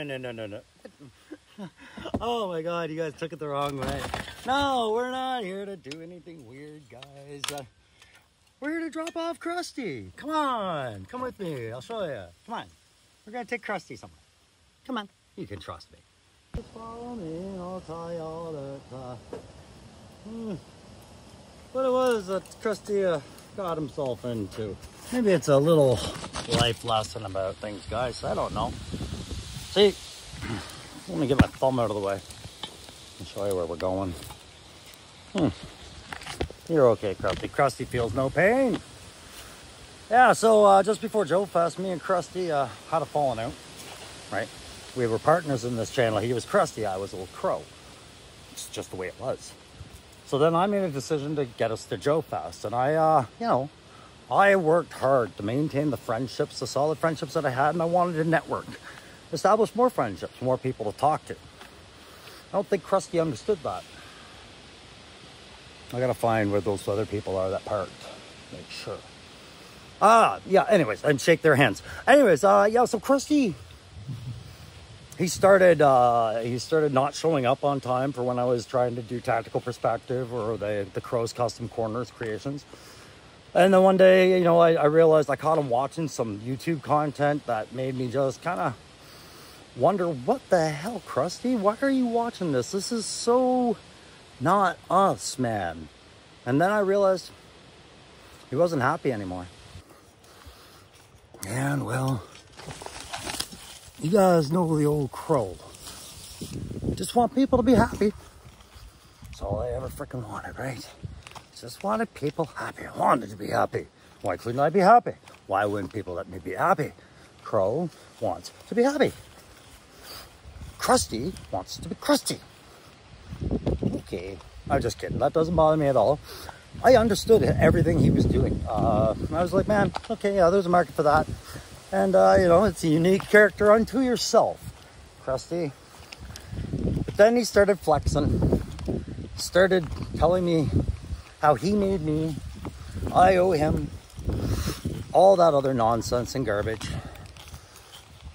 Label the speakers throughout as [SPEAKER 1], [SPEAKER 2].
[SPEAKER 1] no. Oh my God, you guys took it the wrong way. No, we're not here to do anything weird, guys. We're here to drop off Crusty. Come on, come with me. I'll show you. Come on. We're gonna take Crusty somewhere. Come on, you can trust me. Just follow me and I'll tell you all that. What it was that Crusty got himself into. Maybe it's a little life lesson about things, guys. I don't know. See, let me get my thumb out of the way and show you where we're going. You're okay, Crusty. Crusty feels no pain. Yeah, so just before Joe Fest, me and Crusty had a falling out, right? We were partners in this channel. He was Crusty, I was a little crow. It's just the way it was. So then I made a decision to get us to Joe Fest. And I, you know, I worked hard to maintain the friendships, the solid friendships that I had, and I wanted to network. Establish more friendships, more people to talk to. I don't think Crusty understood that. I gotta find where those other people are that parked. Make sure. Yeah, anyways, and shake their hands. Anyways, yeah, so Crusty, he started not showing up on time for when I was trying to do Tactical Perspective or the Crow's Custom Corners creations. And then one day, you know, I realized I caught him watching some YouTube content that made me just kind of wonder, what the hell, Crusty? Why are you watching this? This is so not us, man. And then I realized he wasn't happy anymore. And well, you guys know the old crow. Just want people to be happy. That's all I ever freaking wanted, right? Just wanted people happy. I wanted to be happy. Why couldn't I be happy? Why wouldn't people let me be happy? Crow wants to be happy. Crusty wants to be crusty. Okay, I'm just kidding. That doesn't bother me at all. I understood everything he was doing. I was like, man, okay, yeah, there's a market for that. And, you know, it's a unique character unto yourself, Crusty. But then he started flexing. Started telling me how he made me. I owe him. All that other nonsense and garbage.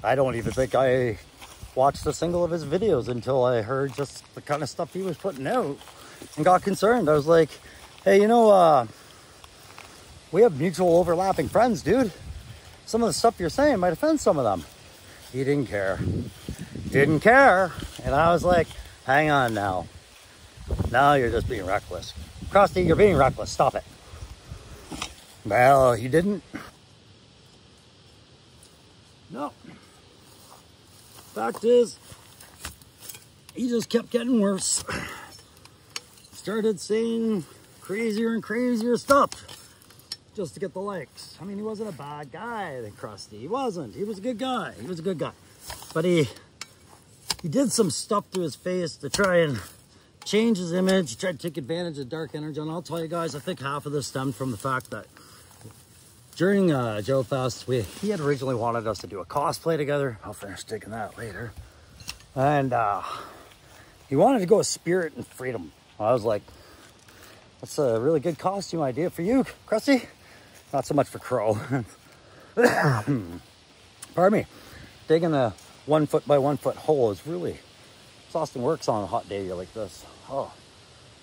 [SPEAKER 1] I don't even think I watched a single of his videos until I heard just the kind of stuff he was putting out and got concerned. I was like, hey, you know, we have mutual overlapping friends, dude. Some of the stuff you're saying might offend some of them. He didn't care. Didn't care. And I was like, hang on now. Now you're just being reckless. Crusty, you're being reckless. Stop it. Well, he didn't. No. Fact is, he just kept getting worse. Started saying crazier and crazier stuff just to get the likes. I mean, he wasn't a bad guy, the Crusty. He wasn't. He was a good guy. He was a good guy. But he did some stuff to his face to try and change his image. He tried to take advantage of dark energy. And I'll tell you guys, I think half of this stemmed from the fact that during Joe Fest, he had originally wanted us to do a cosplay together. I'll finish taking that later. And he wanted to go with Spirit and Freedom. I was like, that's a really good costume idea for you, Crusty. Not so much for Crow. Pardon me. Digging a 1 foot by 1 foot hole is really exhausting works on a hot day like this. Oh,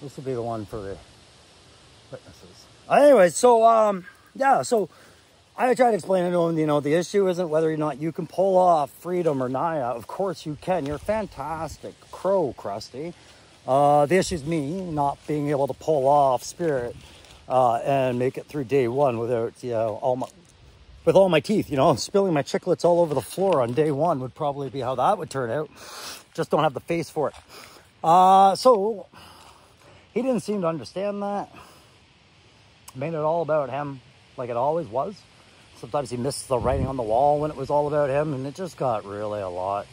[SPEAKER 1] this will be the one for the witnesses. Anyway, so yeah, so I tried to explain to him, you know, the issue isn't whether or not you can pull off Freedom or Naya. Of course you can. You're fantastic, Crow, Crusty. The issue is me not being able to pull off Spirit and make it through day one without, you know, with all my teeth, you know, spilling my chiclets all over the floor on day one would probably be how that would turn out. Just don't have the face for it. So he didn't seem to understand that. Made it all about him, like it always was. Sometimes he missed the writing on the wall when it was all about him, and it just got really a lot.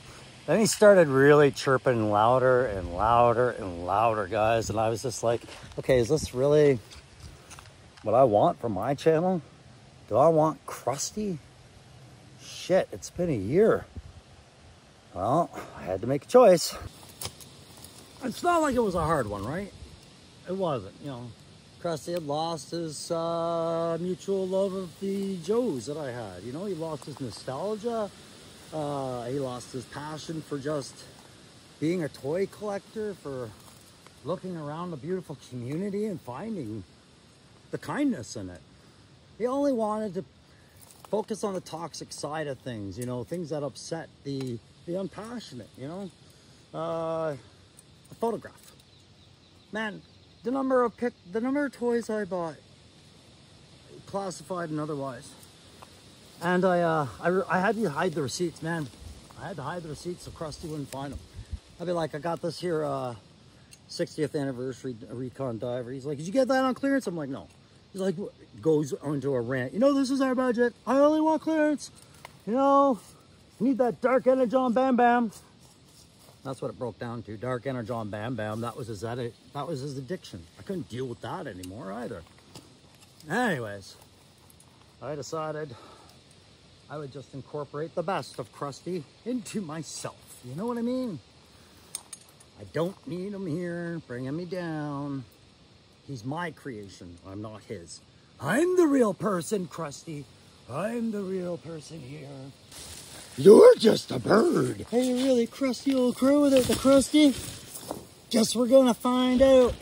[SPEAKER 1] Then he started really chirping louder and louder and louder, guys. And I was just like, okay, is this really what I want from my channel? Do I want Crusty? Shit, it's been a year. Well, I had to make a choice. It's not like it was a hard one, right? It wasn't, you know. Crusty had lost his mutual love of the Joes that I had. You know, he lost his nostalgia. He lost his passion for just being a toy collector, for looking around a beautiful community and finding the kindness in it. He only wanted to focus on the toxic side of things, you know, things that upset the unpassionate, you know. A photograph. Man, the number of toys I bought, classified and otherwise. And I had to hide the receipts, man. I had to hide the receipts so Crusty wouldn't find them. I'd be like, I got this here 60th anniversary Recon diver. He's like, did you get that on clearance? I'm like, no. He's like, goes onto a rant. You know, this is our budget. I only want clearance. You know, need that dark energon Bam Bam. That's what it broke down to. Dark energon Bam Bam. That was his addiction. I couldn't deal with that anymore either. Anyways, I decided I would just incorporate the best of Crusty into myself. You know what I mean? I don't need him here bringing me down. He's my creation. I'm not his. I'm the real person, Crusty. I'm the real person here. You're just a bird. Are you really crusty old crow without the crusty? Guess we're gonna find out.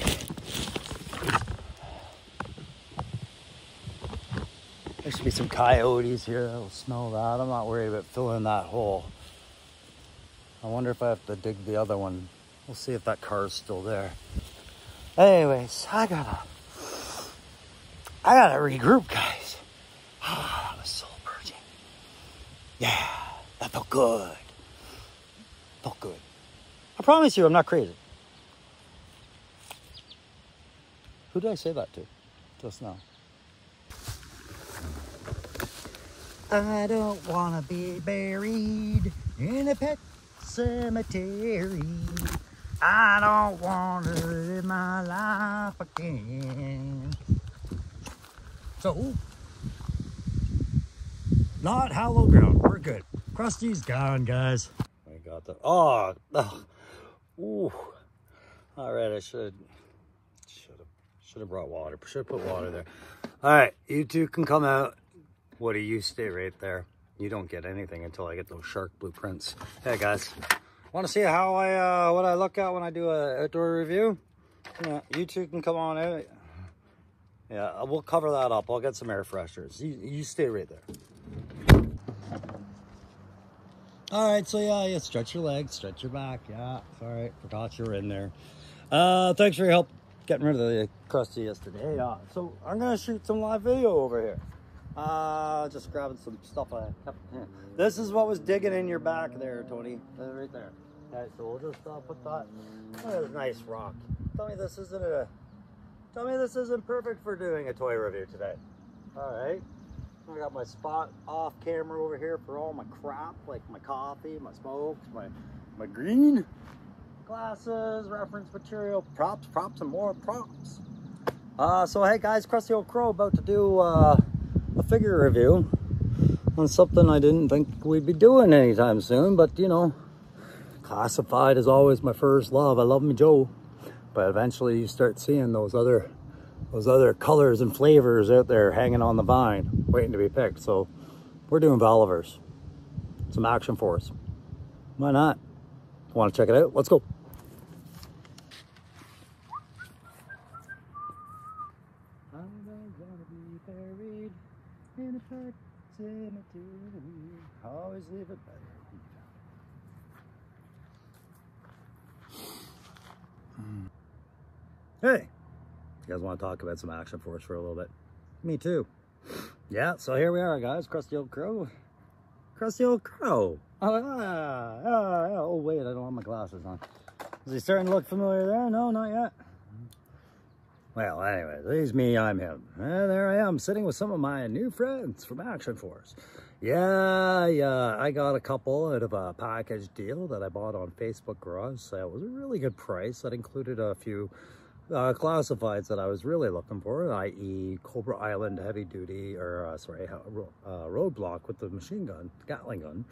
[SPEAKER 1] There should be some coyotes here that'll smell that. I'm not worried about filling that hole. I wonder if I have to dig the other one. We'll see if that car's still there. Anyways, I gotta regroup, guys. I was soul purging. Yeah, that felt good. Felt good. I promise you, I'm not crazy. Who did I say that to just now? I don't want to be buried in a pet cemetery. I don't want to live my life again. So, not hallowed ground. We're good. Crusty's gone, guys. I got the... Oh! Ooh. All right, I should have brought water. Should have put water there. All right, you two can come out. Woody, you stay right there. You don't get anything until I get those shark blueprints. Hey, guys. Want to see how what I look at when I do a outdoor review? Yeah, you two can come on out. Yeah, we'll cover that up. I'll get some air fresheners. You stay right there. All right, so yeah, stretch your legs, stretch your back. Yeah, sorry, forgot you were in there. Thanks for your help getting rid of the Crusty yesterday. Yeah, so I'm gonna shoot some live video over here. Just grabbing some stuff I kept here. This is what was digging in your back there, Tony. Right there. Okay, so we'll just put that. Look at this nice rock. Tell me this isn't perfect for doing a toy review today. All right. I got my spot off camera over here for all my crap, like my coffee, my smokes, my green glasses, reference material, props, and more props. So hey guys, Crusty Old Crow about to do a figure review on something I didn't think we'd be doing anytime soon, but you know, classified is always my first love. I love me Joe, but eventually you start seeing those other colors and flavors out there hanging on the vine, waiting to be picked. So we're doing Valivers, some Action Force. Why not? Want to check it out? Let's go. In a pet cemetery, always leave it better. Hey, you guys want to talk about some Action Force for a little bit? Me too. Yeah, so here we are, guys. Crusty Old Crow. Crusty Old Crow. Oh, wait, I don't have my glasses on. Is he starting to look familiar there? No, not yet. Well, anyway, he's me, I'm him. And there I am, sitting with some of my new friends from Action Force. Yeah, I got a couple out of a package deal that I bought on Facebook Garage sale. It was a really good price. That included a few classifieds that I was really looking for, i.e. Cobra Island heavy duty, or roadblock with the machine gun, Gatling gun.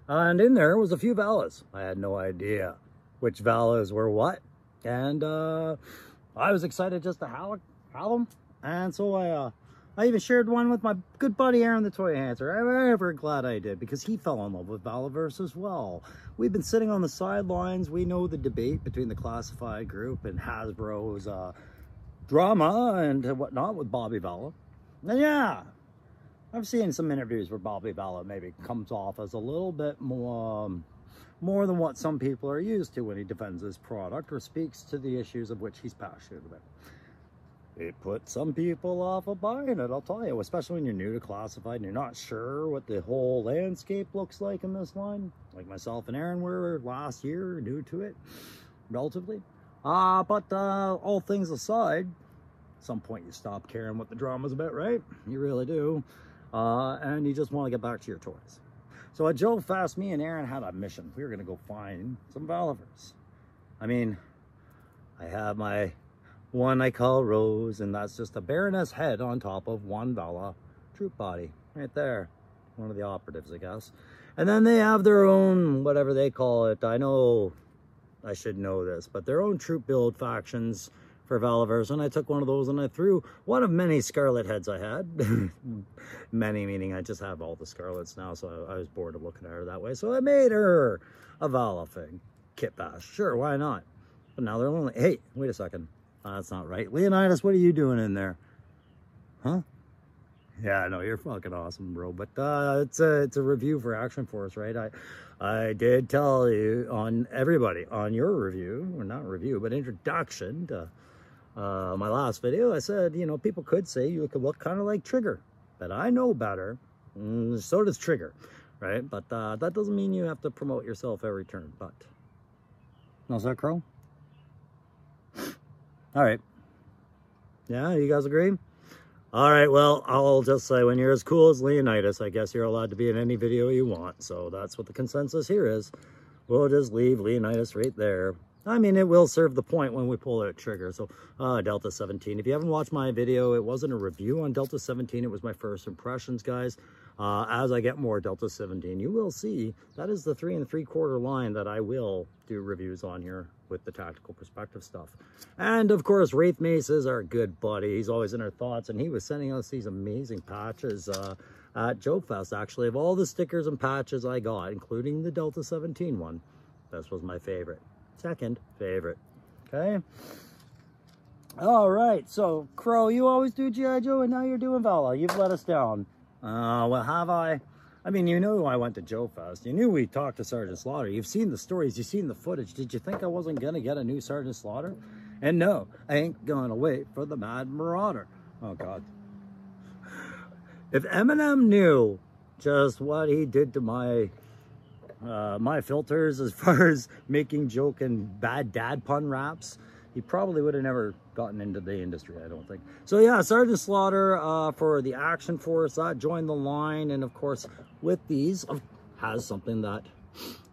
[SPEAKER 1] And in there was a few Valas. I had no idea which Valas were what. And I was excited just to have them. And so I I even shared one with my good buddy Aaron the Toy Hancer. I'm very glad I did, because he fell in love with Valaverse as well. We've been sitting on the sidelines. We know the debate between the classified group and Hasbro's drama and whatnot with Bobby Vala. And yeah, I've seen some interviews where Bobby Vala maybe comes off as a little bit more than what some people are used to when he defends his product or speaks to the issues of which he's passionate about. It put some people off of buying it, I'll tell you, especially when you're new to classified and you're not sure what the whole landscape looks like in this line. Like myself and Aaron were last year, new to it, relatively. But all things aside, at some point you stop caring what the drama's about, right? You really do. And you just want to get back to your toys. So at Joe Fest, me and Aaron had a mission. We were going to go find some Valaverse. I mean, I have my one I call Rose, and that's just a Baroness head on top of one Vala troop body. Right there. One of the operatives, I guess. And then they have their own, whatever they call it. I know I should know this, but their own troop build factions for Valaverse, and I took one of those and I threw one of many Scarlet heads I had. Many meaning I just have all the Scarlets now, so I was bored of looking at her that way. So I made her a Vala thing. Kit bash. Sure, why not? But now they're only... Hey, wait a second. That's not right. Leonidas, what are you doing in there? Huh? Yeah, I know, you're fucking awesome, bro. But it's a review for Action Force, right? I did tell you on everybody on your review, or not review, but introduction to my last video, I said, you know, people could say you could look kind of like Trigger, but I know better. So does Trigger, right? But that doesn't mean you have to promote yourself every turn. But how's that, Crow? All right. Yeah, you guys agree? All right, well, I'll just say, when you're as cool as Leonidas, I guess you're allowed to be in any video you want. So that's what the consensus here is. We'll just leave Leonidas right there. I mean, it will serve the point when we pull out Trigger. So, Delta 17. If you haven't watched my video, it wasn't a review on Delta 17. It was my first impressions, guys. As I get more Delta 17, you will see that is the 3 3/4 line that I will do reviews on here with the tactical perspective stuff. And, of course, Wraith Mace is our good buddy. He's always in our thoughts, and he was sending us these amazing patches at Joe Fest, actually. Of all the stickers and patches I got, including the Delta 17 one, this was my favorite. Second favorite. Okay. All right. So, Crow, you always do G.I. Joe, and now you're doing Vala. You've let us down. Well, have I? I mean, you knew I went to Joe Fest. You knew we talked to Sergeant Slaughter. You've seen the stories. You've seen the footage. Did you think I wasn't going to get a new Sergeant Slaughter? And no, I ain't going to wait for the Mad Marauder. Oh, God. If Eminem knew just what he did to my filters as far as making joke and bad dad pun raps, he probably would have never gotten into the industry, I don't think. So yeah, Sergeant Slaughter for the Action Force, that joined the line. And of course, with these, has something that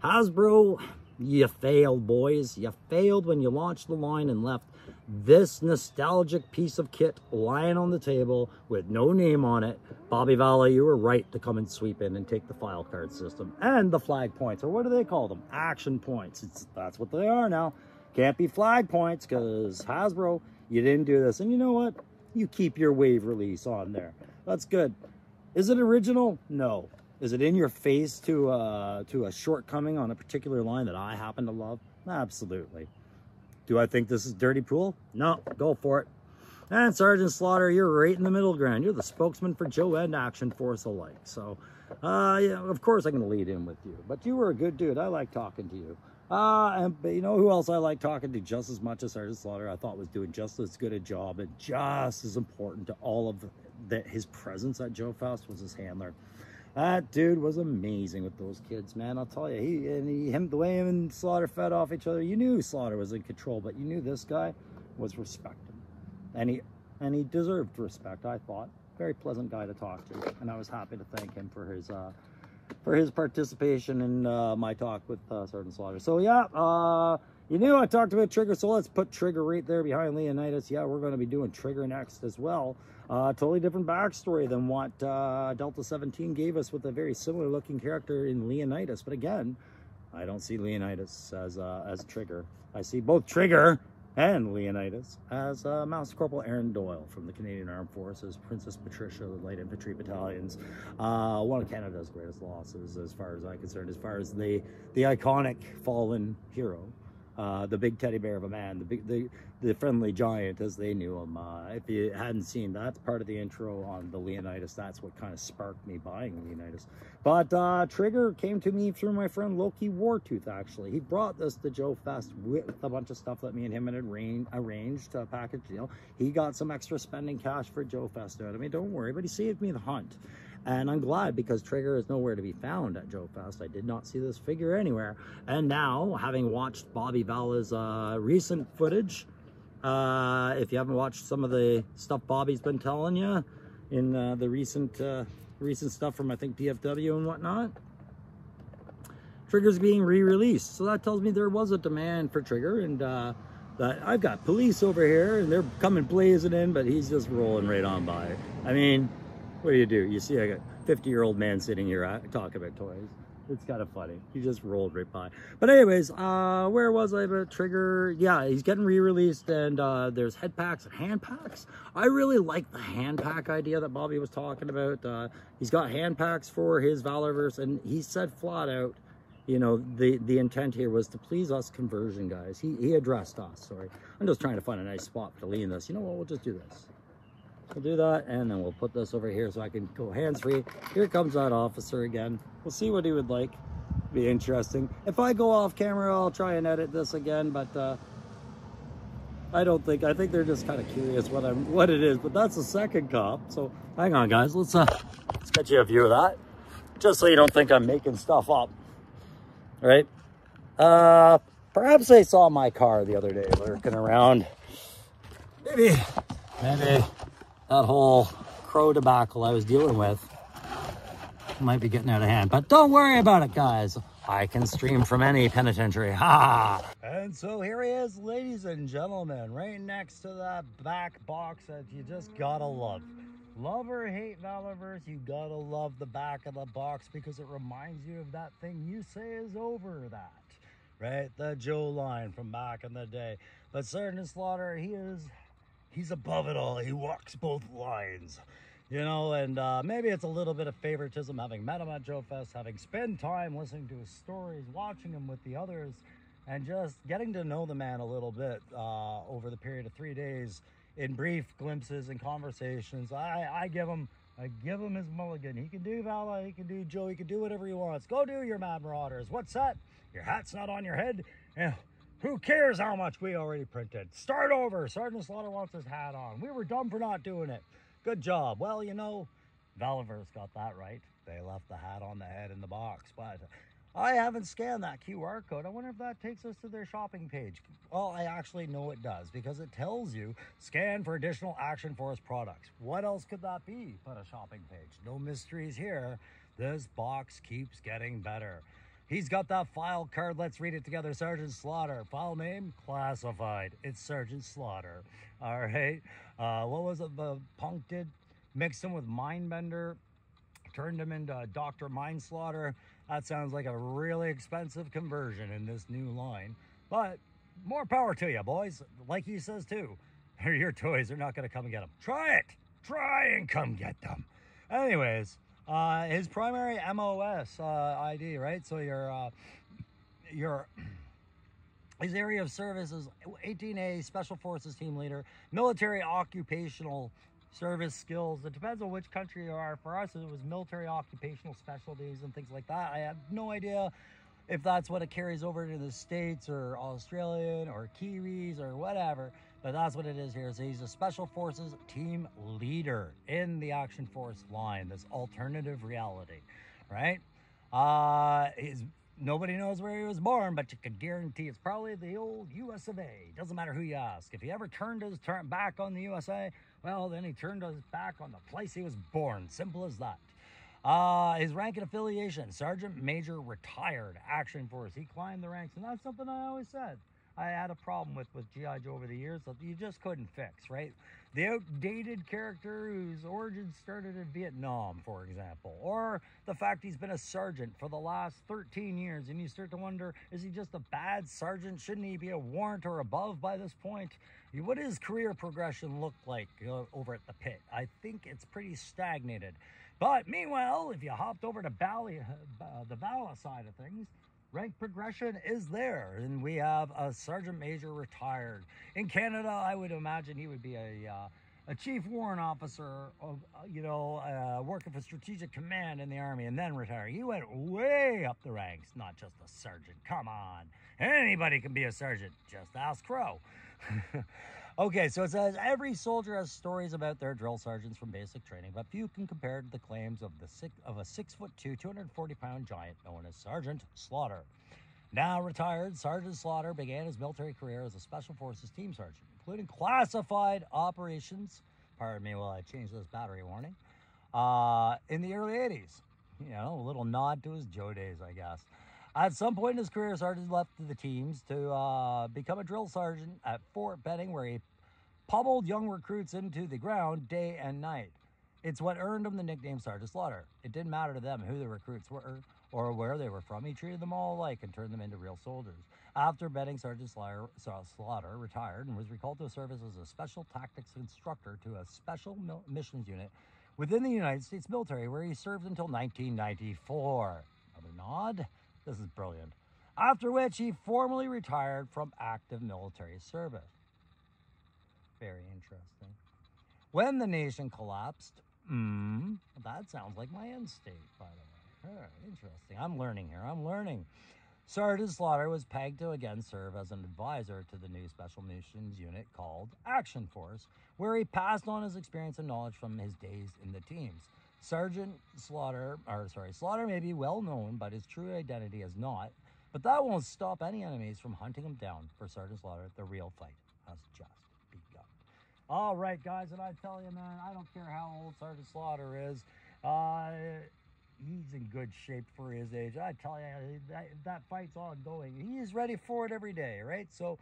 [SPEAKER 1] Hasbro, you failed, boys. You failed when you launched the line and left this nostalgic piece of kit lying on the table with no name on it. Bobby Vala, you were right to come and sweep in and take the file card system and the flag points, or what do they call them? Action points. That's what they are now. Can't be flag points, because Hasbro, you didn't do this. And you know what? You keep your wave release on there. That's good. Is it original? No. Is it in your face to a shortcoming on a particular line that I happen to love? Absolutely. Do I think this is dirty pool? No, go for it. And Sergeant Slaughter, you're right in the middle ground. You're the spokesman for Joe and Action Force alike. So, yeah, of course I'm going to lead in with you. But you were a good dude. I like talking to you. But you know who else I like talking to just as much as Sergeant Slaughter? I thought was doing just as good a job and just as important to all of his presence at Joe Fest was his handler. That dude was amazing with those kids, man. I'll tell you, the way him and Slaughter fed off each other, you knew Slaughter was in control, but you knew this guy was respected. And he deserved respect, I thought. Very pleasant guy to talk to, and I was happy to thank him for his participation in my talk with Sergeant Slaughter. So yeah, you knew I talked about Trigger, so let's put Trigger right there behind Leonidas. Yeah, we're going to be doing Trigger next as well. Totally different backstory than what Delta 17 gave us, with a very similar looking character in Leonidas. But again, I don't see Leonidas as Trigger. I see both Trigger and Leonidas as Master Corporal Aaron Doyle from the Canadian Armed Forces, Princess Patricia Light Infantry Battalions. One of Canada's greatest losses, as far as I'm concerned, as far as the iconic fallen hero. The big teddy bear of a man, the friendly giant as they knew him. If you hadn't seen, that's part of the intro on the Leonidas. That's what kind of sparked me buying Leonidas. But Trigger came to me through my friend Loki Wartooth, actually. He brought this to Joe Fest with a bunch of stuff that me and him had arranged a package deal. He got some extra spending cash for Joe Fest out of me, don't worry, but he saved me the hunt. And I'm glad, because Trigger is nowhere to be found at Joe Fest. I did not see this figure anywhere. And now, having watched Bobby Vala's recent footage, if you haven't watched some of the stuff Bobby's been telling you in the recent stuff from, I think, PFW and whatnot, Trigger's being re-released. So that tells me there was a demand for Trigger, and that I've got police over here, and they're coming blazing in, but he's just rolling right on by. I mean, what do? You see a 50-year-old man sitting here talking about toys. It's kind of funny. He just rolled right by. But anyways, where was I about Trigger? Yeah, he's getting re-released, and there's head packs and hand packs. I really like the hand pack idea that Bobby was talking about. He's got hand packs for his Valorverse, and he said flat out, you know, the intent here was to please us conversion guys. He addressed us. Sorry, I'm just trying to find a nice spot to lean this. You know what? We'll just do this. We'll do that, and then we'll put this over here so I can go hands-free. Here comes that officer again. We'll see what he would like. Be interesting. If I go off camera, I'll try and edit this again, but I think they're just kind of curious what it is. But that's the second cop. So hang on, guys. Let's get you a view of that, just so you don't think I'm making stuff up. All right? Perhaps they saw my car the other day lurking around. Maybe that whole crow debacle I was dealing with might be getting out of hand, but don't worry about it, guys. I can stream from any penitentiary. Ha! And so here he is, ladies and gentlemen, right next to that back box that you just gotta love. Love or hate Valorverse, you gotta love the back of the box, because it reminds you of that thing you say is over that. Right? The Joe line from back in the day. But Sergeant Slaughter, he's above it all. He walks both lines, you know, and maybe it's a little bit of favoritism, having met him at Joe Fest, having spent time listening to his stories, watching him with the others, and just getting to know the man a little bit over the period of 3 days in brief glimpses and conversations. I give him his mulligan. He can do Vala, he can do Joe, he can do whatever he wants. Go do your Mad Marauders. What's that? Your hat's not on your head? Yeah. Who cares how much we already printed? Start over. Sergeant Slaughter wants his hat on. We were dumb for not doing it. Good job. Well, you know, Valorverse got that right. They left the hat on the head in the box. But I haven't scanned that QR code. I wonder if that takes us to their shopping page. Well, I actually know it does, because it tells you scan for additional Action Force products. What else could that be but a shopping page? No mysteries here. This box keeps getting better. He's got that file card. Let's read it together. Sergeant Slaughter. File name, classified. It's Sergeant Slaughter. All right. What was it the punk did? Mixed him with Mindbender. Turned him into Dr. Mindslaughter. That sounds like a really expensive conversion in this new line. But more power to you, boys. Like he says, too. They're your toys. They're not going to come and get them. Try it. Try and come get them. Anyways. His primary MOS ID, right? So his area of service is 18A, Special Forces Team Leader, Military Occupational Service Skills. It depends on which country you are. For us, it was Military Occupational Specialties and things like that. I have no idea if that's what it carries over to the States or Australian or Kiwis or whatever, but that's what it is here. So he's a Special Forces team leader in the Action Force line, this alternative reality, right? Nobody knows where he was born, but you can guarantee it's probably the old US of A. Doesn't matter who you ask. If he ever turned his back on the USA, well, then he turned his back on the place he was born. Simple as that. His rank and affiliation, Sergeant Major retired, Action Force. He climbed the ranks, and that's something I always said. I had a problem with G.I. Joe over the years that you just couldn't fix, right? The outdated character whose origins started in Vietnam, for example, or the fact he's been a sergeant for the last 13 years, and you start to wonder, is he just a bad sergeant? Shouldn't he be a warrant or above by this point? What does career progression look like over at the pit? I think it's pretty stagnated. But meanwhile, if you hopped over to the Bala side of things, rank progression is there, and we have a sergeant major retired. In Canada, I would imagine he would be a chief warrant officer of, working for strategic command in the army and then retire. He went way up the ranks, not just a sergeant. Come on. Anybody can be a sergeant. Just ask Crow. Okay, so it says every soldier has stories about their drill sergeants from basic training, but few can compare to the claims of a 6'2", 240-pound giant known as Sergeant Slaughter. Now retired, Sergeant Slaughter began his military career as a Special Forces team sergeant, including classified operations. Pardon me while I change this battery warning. In the early 80s. A little nod to his Joe days, I guess. At some point in his career, Sergeant left the teams to become a drill sergeant at Fort Benning, where he pummeled young recruits into the ground day and night. It's what earned him the nickname Sergeant Slaughter. It didn't matter to them who the recruits were or where they were from. He treated them all alike and turned them into real soldiers. After Benning, Sergeant Slaughter retired and was recalled to service as a special tactics instructor to a special missions unit within the United States military, where he served until 1994. Another nod. This is brilliant. After which he formally retired from active military service. Very interesting. When the nation collapsed, that sounds like my end state, by the way. Interesting. I'm learning here. I'm learning. Sergeant Slaughter was pegged to again serve as an advisor to the new special missions unit called Action Force, where he passed on his experience and knowledge from his days in the teams. Slaughter may be well known, but his true identity is not. But that won't stop any enemies from hunting him down. For Sergeant Slaughter, the real fight has just begun. All right, guys, and I tell you, man, I don't care how old Sergeant Slaughter is. He's in good shape for his age. I tell you, that fight's ongoing. He is ready for it every day, right? So,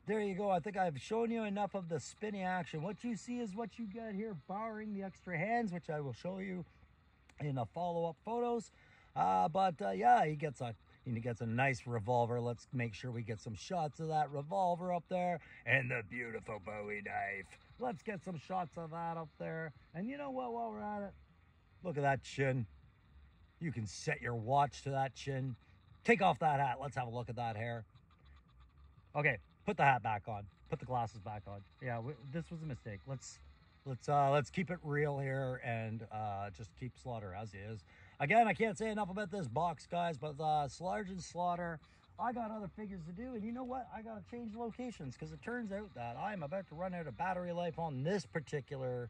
[SPEAKER 1] there you go. I think I've shown you enough of the spinny action. What you see is what you get here, barring the extra hands, which I will show you in the follow-up photos. Yeah, he gets a nice revolver. Let's make sure we get some shots of that revolver up there, and the beautiful Bowie knife. Let's get some shots of that up there. And you know what, while we're at it, look at that chin. You can set your watch to that chin. Take off that hat. Let's have a look at that hair. Okay, put the hat back on. Put the glasses back on. Yeah, this was a mistake. Let's keep it real here and just keep Slaughter as he is. Again, I can't say enough about this box, guys, but Sergeant Slaughter, I got other figures to do, and you know what? I got to change locations because it turns out that I'm about to run out of battery life on this particular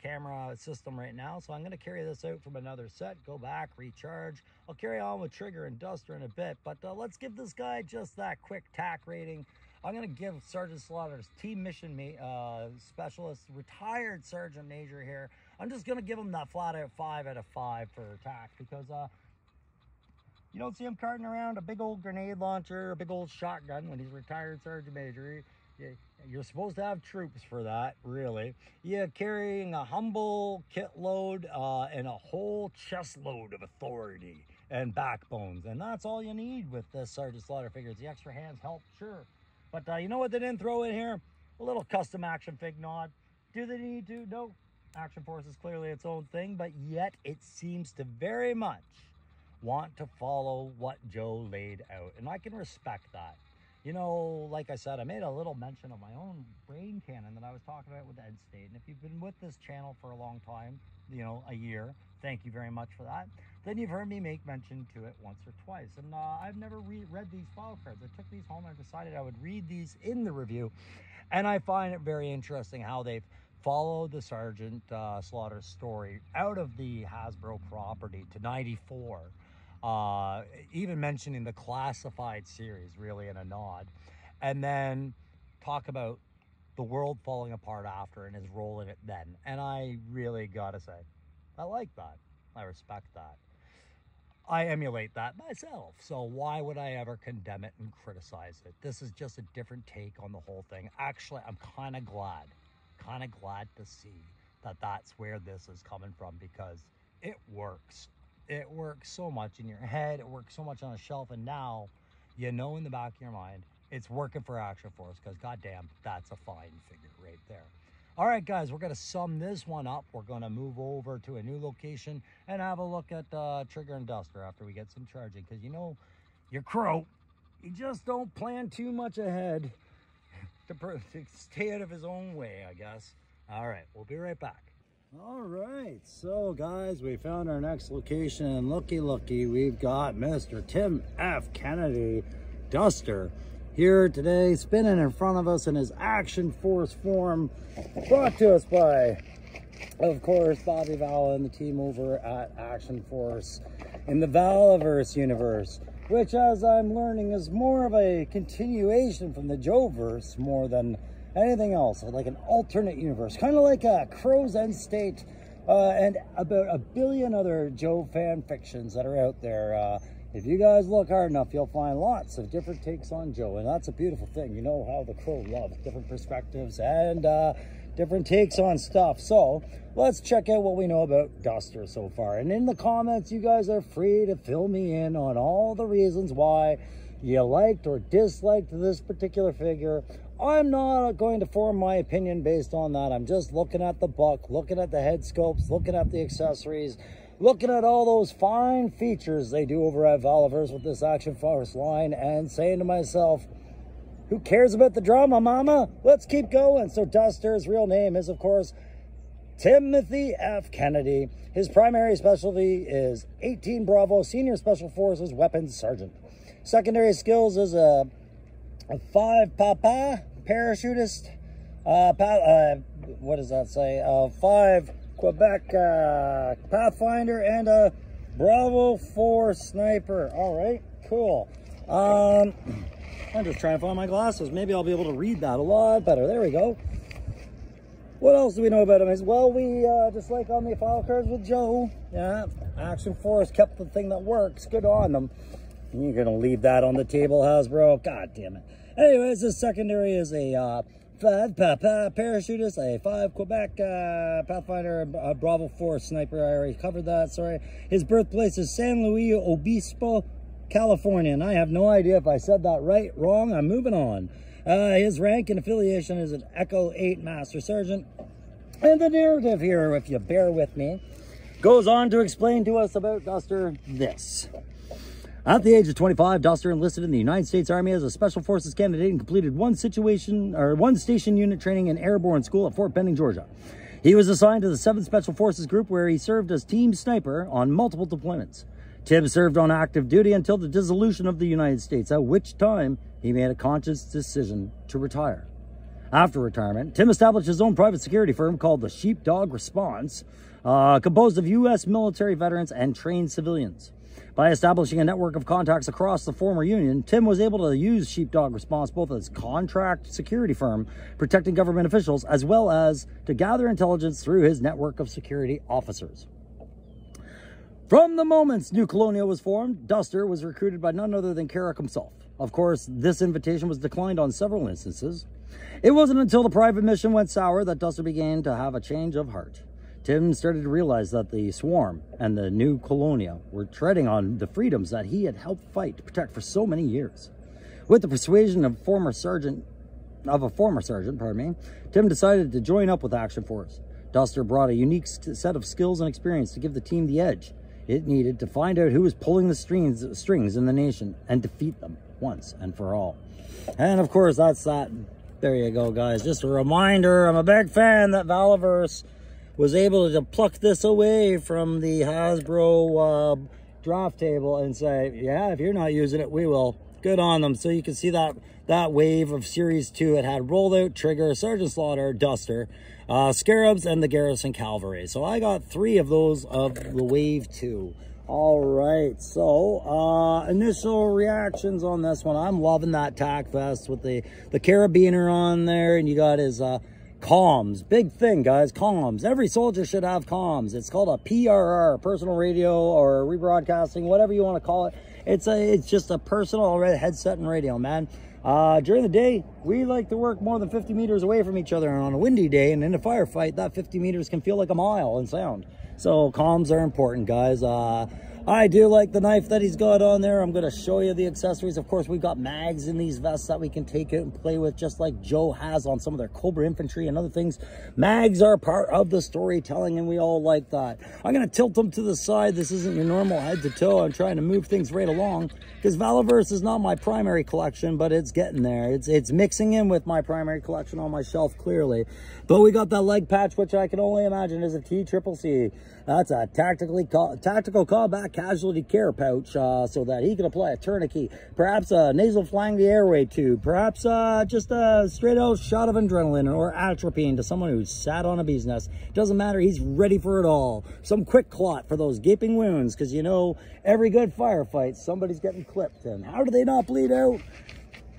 [SPEAKER 1] camera system right now, so I'm going to carry this out from another set, go back, recharge. I'll carry on with Trigger and Duster in a bit, but let's give this guy just that quick TAC rating. I'm going to give Sergeant Slaughter's team mission specialist, retired Sergeant Major here. I'm just going to give him that flat out 5 out of 5 for TAC because you don't see him carting around a big old grenade launcher, a big old shotgun when he's retired Sergeant Major. You're supposed to have troops for that, really. You're carrying a humble kit load and a whole chest load of authority and backbones. And that's all you need with this Sergeant Slaughter figures. The extra hands help, sure. But you know what they didn't throw in here? A little custom action fig nod. Do they need to? No. Action Force is clearly its own thing, but yet it seems to very much want to follow what Joe laid out. And I can respect that. You know, like I said, I made a little mention of my own brain cannon that I was talking about with Ed State. And if you've been with this channel for a long time, a year, thank you very much for that. Then you've heard me make mention to it once or twice. And I've never read these file cards. I took these home and I decided I would read these in the review. And I find it very interesting how they've followed the Sergeant Slaughter story out of the Hasbro property to 94. Even mentioning the classified series really in a nod, and then talk about the world falling apart after and his role in it then. And I really gotta say, I like that. I respect that. I emulate that myself. So why would I ever condemn it and criticize it? This is just a different take on the whole thing. Actually, I'm kind of glad to see that that's where this is coming from, because it works. It works so much in your head. It works so much on a shelf. And now, you know, in the back of your mind, it's working for Action Force, because goddamn, that's a fine figure right there. All right, guys, we're going to sum this one up. We're going to move over to a new location and have a look at Trigger and Duster after we get some charging. Because, you know, your crow, you just don't plan too much ahead to stay out of his own way, I guess. All right, we'll be right back. All right, so, guys, we found our next location. And looky, we've got Mr. Tim F. Kennedy Duster here today, spinning in front of us in his Action Force form, brought to us by, of course, Bobby Vala and the team over at Action Force in the Valaverse universe, which, as I'm learning, is more of a continuation from the Joe-verse more than anything else, like an alternate universe, kind of like a Crow's End State and about a billion other Joe fan fictions that are out there. If you guys look hard enough, you'll find lots of different takes on Joe, and that's a beautiful thing. You know how the Crow loves different perspectives and different takes on stuff. So let's check out what we know about Duster so far. And in the comments, you guys are free to fill me in on all the reasons why you liked or disliked this particular figure. I'm not going to form my opinion based on that. I'm just looking at the buck, looking at the head sculpts, looking at the accessories, looking at all those fine features they do over at Valaverse with this Action Force line, and saying to myself, who cares about the drama, mama? Let's keep going. So Duster's real name is, of course, Timothy F. Kennedy. His primary specialty is 18 Bravo Senior Special Forces Weapons Sergeant. Secondary skills is a 5 Papa parachutist. What does that say? 5 Quebec Pathfinder and a Bravo 4 sniper. All right, cool. I'm just trying to find my glasses. Maybe I'll be able to read that a lot better. There we go. What else do we know about him? As well, we just like on the file cards with Joe. Yeah, Action Force kept the thing that works. Good on them. You're gonna leave that on the table, Hasbro? God damn it. Anyways, his secondary is a 5 parachutist, a 5 Quebec Pathfinder, a Bravo 4 sniper. I already covered that, sorry. His birthplace is San Luis Obispo, California, and I have no idea if I said that right, wrong. I'm moving on. His rank and affiliation is an Echo 8 Master Sergeant. And the narrative here, if you bear with me, goes on to explain to us about Duster this. At the age of 25, Duster enlisted in the United States Army as a Special Forces candidate and completed one station unit training in airborne school at Fort Benning, Georgia. He was assigned to the 7th Special Forces Group, where he served as team sniper on multiple deployments. Tim served on active duty until the dissolution of the United States, at which time he made a conscious decision to retire. After retirement, Tim established his own private security firm called the Sheepdog Response, composed of U.S. military veterans and trained civilians. By establishing a network of contacts across the former Union, Tim was able to use Sheepdog Response both as a contract security firm protecting government officials, as well as to gather intelligence through his network of security officers. From the moments New Colonia was formed, Duster was recruited by none other than Carrick himself. Of course, this invitation was declined on several instances. It wasn't until the private mission went sour that Duster began to have a change of heart. Tim started to realize that the Swarm and the New Colonia were treading on the freedoms that he had helped fight to protect for so many years. With the persuasion of a former sergeant, Tim decided to join up with Action Force. Duster brought a unique set of skills and experience to give the team the edge it needed to find out who was pulling the strings in the nation and defeat them once and for all. And of course, that's that. There you go, guys. Just a reminder, I'm a big fan that Valaverse was able to pluck this away from the Hasbro draft table and say, yeah, if you're not using it, we will. Good on them. So you can see that wave of Series 2. It had Rollout, Trigger, Sergeant Slaughter, Duster, Scarabs, and the Garrison Cavalry. So I got 3 of those of the Wave 2. All right, so initial reactions on this one. I'm loving that tack vest with the carabiner on there, and you got his Comms, big thing, guys. Comms. Every soldier should have comms. It's called a PRR, personal radio or rebroadcasting, whatever you want to call it. It's just a personal headset and radio, man. During the day, we like to work more than 50 meters away from each other, and on a windy day and in a firefight, that 50 meters can feel like a mile in sound. So comms are important, guys. I do like the knife that he's got on there. I'm going to show you the accessories. Of course, we've got mags in these vests that we can take out and play with, just like Joe has on some of their Cobra infantry and other things. Mags are part of the storytelling, and we all like that. I'm going to tilt them to the side. This isn't your normal head to toe. I'm trying to move things right along because Valaverse is not my primary collection, but it's getting there. It's mixing in with my primary collection on my shelf, clearly. But we got that leg patch, which I can only imagine is a TCCC. That's a tactical combat casualty care pouch, so that he can apply a tourniquet, perhaps a nasal flange the airway tube, perhaps just a straight out shot of adrenaline or atropine to someone who's sat on a bee's nest. Doesn't matter, he's ready for it all. Some quick clot for those gaping wounds, because you know, every good firefight, somebody's getting clipped, and how do they not bleed out?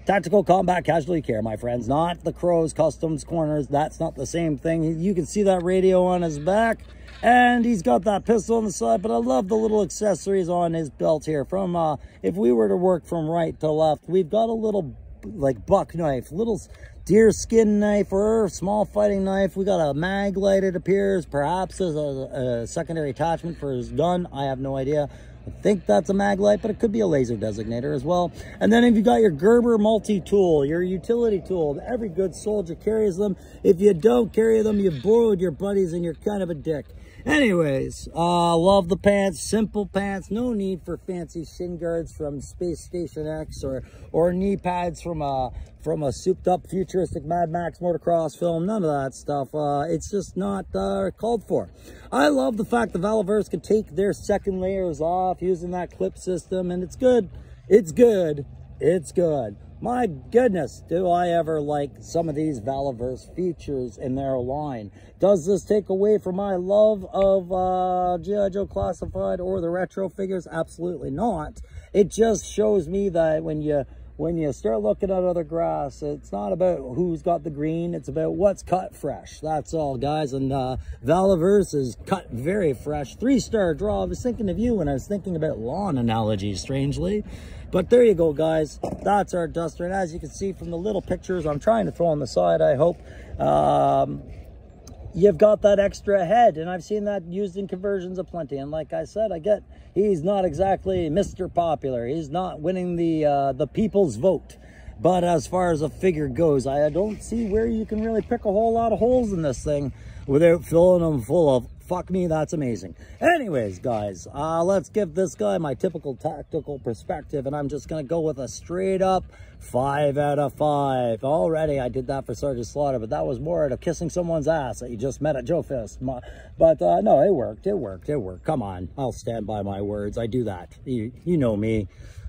[SPEAKER 1] Tactical combat casualty care, my friends, not the Crow's Customs Corners. That's not the same thing. You can see that radio on his back, and he's got that pistol on the side, but I love the little accessories on his belt here. From if we were to work from right to left, we've got a little like buck knife, little deer skin knife or small fighting knife. We got a mag light, it appears, perhaps as a secondary attachment for his gun. I have no idea. I think that's a mag light, but it could be a laser designator as well. And then if you got your Gerber multi-tool, your utility tool, every good soldier carries them. If you don't carry them, you borrowed your buddies and you're kind of a dick. Anyways, love the pants, simple pants, no need for fancy shin guards from Space Station X or knee pads from a souped up futuristic Mad Max motocross film. None of that stuff. It's just not called for. I love the fact the Valaverse can take their second layers off using that clip system, and it's good. It's good. It's good. My goodness, do I ever like some of these Valaverse features in their line. Does this take away from my love of G.I. Joe Classified or the retro figures? Absolutely not. It just shows me that when you start looking at other graphs, it's not about who's got the green, it's about what's cut fresh. That's all, guys. And Valaverse is cut very fresh. 3-star draw. I was thinking of you when I was thinking about lawn analogies, strangely. But there you go, guys. That's our duster. And as you can see from the little pictures I'm trying to throw on the side, I hope, you've got that extra head. And I've seen that used in conversions aplenty. And like I said, he's not exactly Mr. Popular. He's not winning the people's vote. But as far as a figure goes, I don't see where you can really pick a whole lot of holes in this thing without filling them full of, fuck me, that's amazing. Anyways, guys, let's give this guy my typical tactical perspective, and I'm just going to go with a straight up 5 out of 5. Already, I did that for Sergeant Slaughter, but that was more out of kissing someone's ass that you just met at Joe Fist. But no, it worked. It worked. It worked. Come on. I'll stand by my words. I do that. You know me.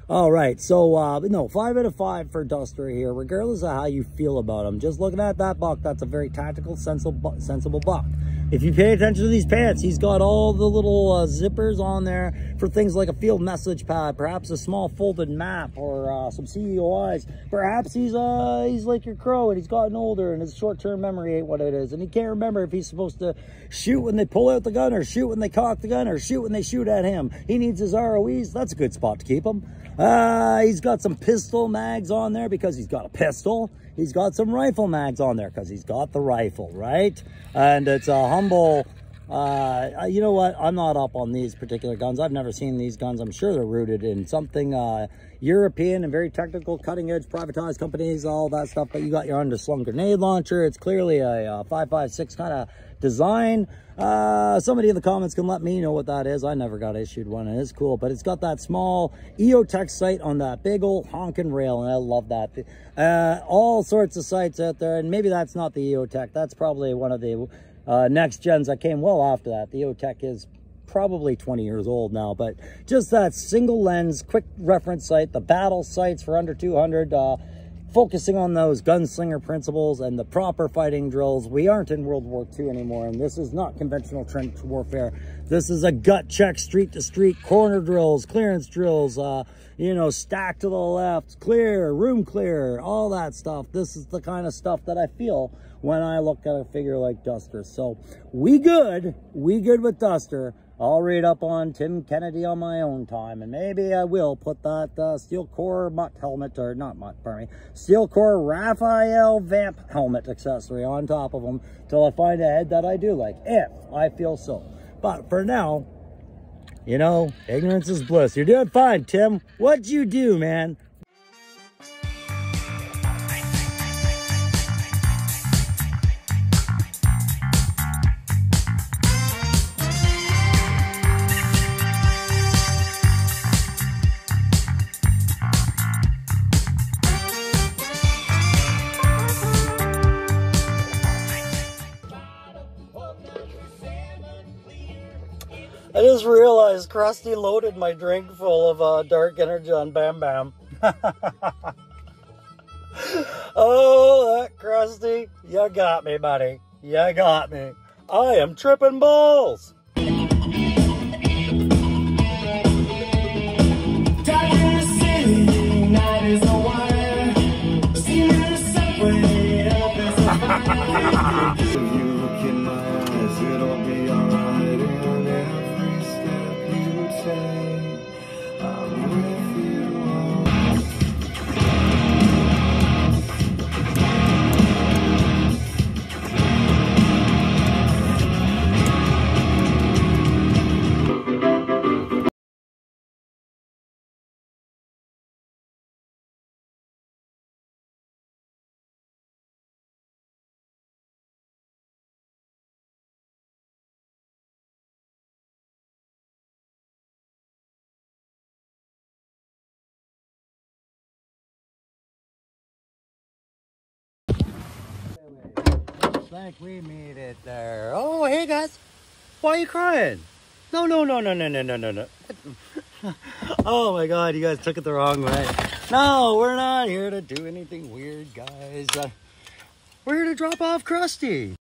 [SPEAKER 1] All right, so no, 5 out of 5 for Duster here, regardless of how you feel about him. Just looking at that buck, that's a very tactical, sensible buck. If you pay attention to these pants, he's got all the little zippers on there for things like a field message pad, perhaps a small folded map, or some CEOIs. Perhaps he's like your Crow and he's gotten older and his short-term memory ain't what it is, and he can't remember if he's supposed to shoot when they pull out the gun, or shoot when they cock the gun, or shoot when they shoot at him. He needs his ROEs. That's a good spot to keep him. He's got some pistol mags on there because he's got a pistol. He's got some rifle mags on there because he's got the rifle, right? And it's a humble, you know what? I'm not up on these particular guns. I've never seen these guns. I'm sure they're rooted in something European and very technical, cutting edge, privatized companies, all that stuff. But you got your underslung grenade launcher. It's clearly a 5.56 kind of design. Somebody in the comments can let me know what that is. I never got issued one, and it's cool, but it's got that small EOTech sight on that big old honking rail, and I love that. All sorts of sights out there, and maybe that's not the EOTech. That's probably one of the next gens that came well after that. The EOTech is probably 20 years old now, but just that single lens, quick reference sight, the battle sights for under 200, focusing on those gunslinger principles and the proper fighting drills. We aren't in World War II anymore, and this is not conventional trench warfare. This is a gut check, street to street, corner drills, clearance drills, you know, stack to the left, clear, room clear, all that stuff. This is the kind of stuff that I feel when I look at a figure like Duster. So we good with Duster. I'll read up on Tim Kennedy on my own time, and maybe I will put that steel core mutt helmet, or not mutt, pardon me, steel core Raphael vamp helmet accessory on top of them till I find a head that I do like, if I feel so. But for now, you know, ignorance is bliss. You're doing fine, Tim. What'd you do, man? I just realized Crusty loaded my drink full of dark energy on Bam Bam. Oh, that Crusty, you got me, buddy. You got me. I am tripping balls. Looks like we made it there. Oh, hey guys. Why are you crying? No. Oh my God, you guys took it the wrong way. No, we're not here to do anything weird, guys. We're here to drop off Crusty.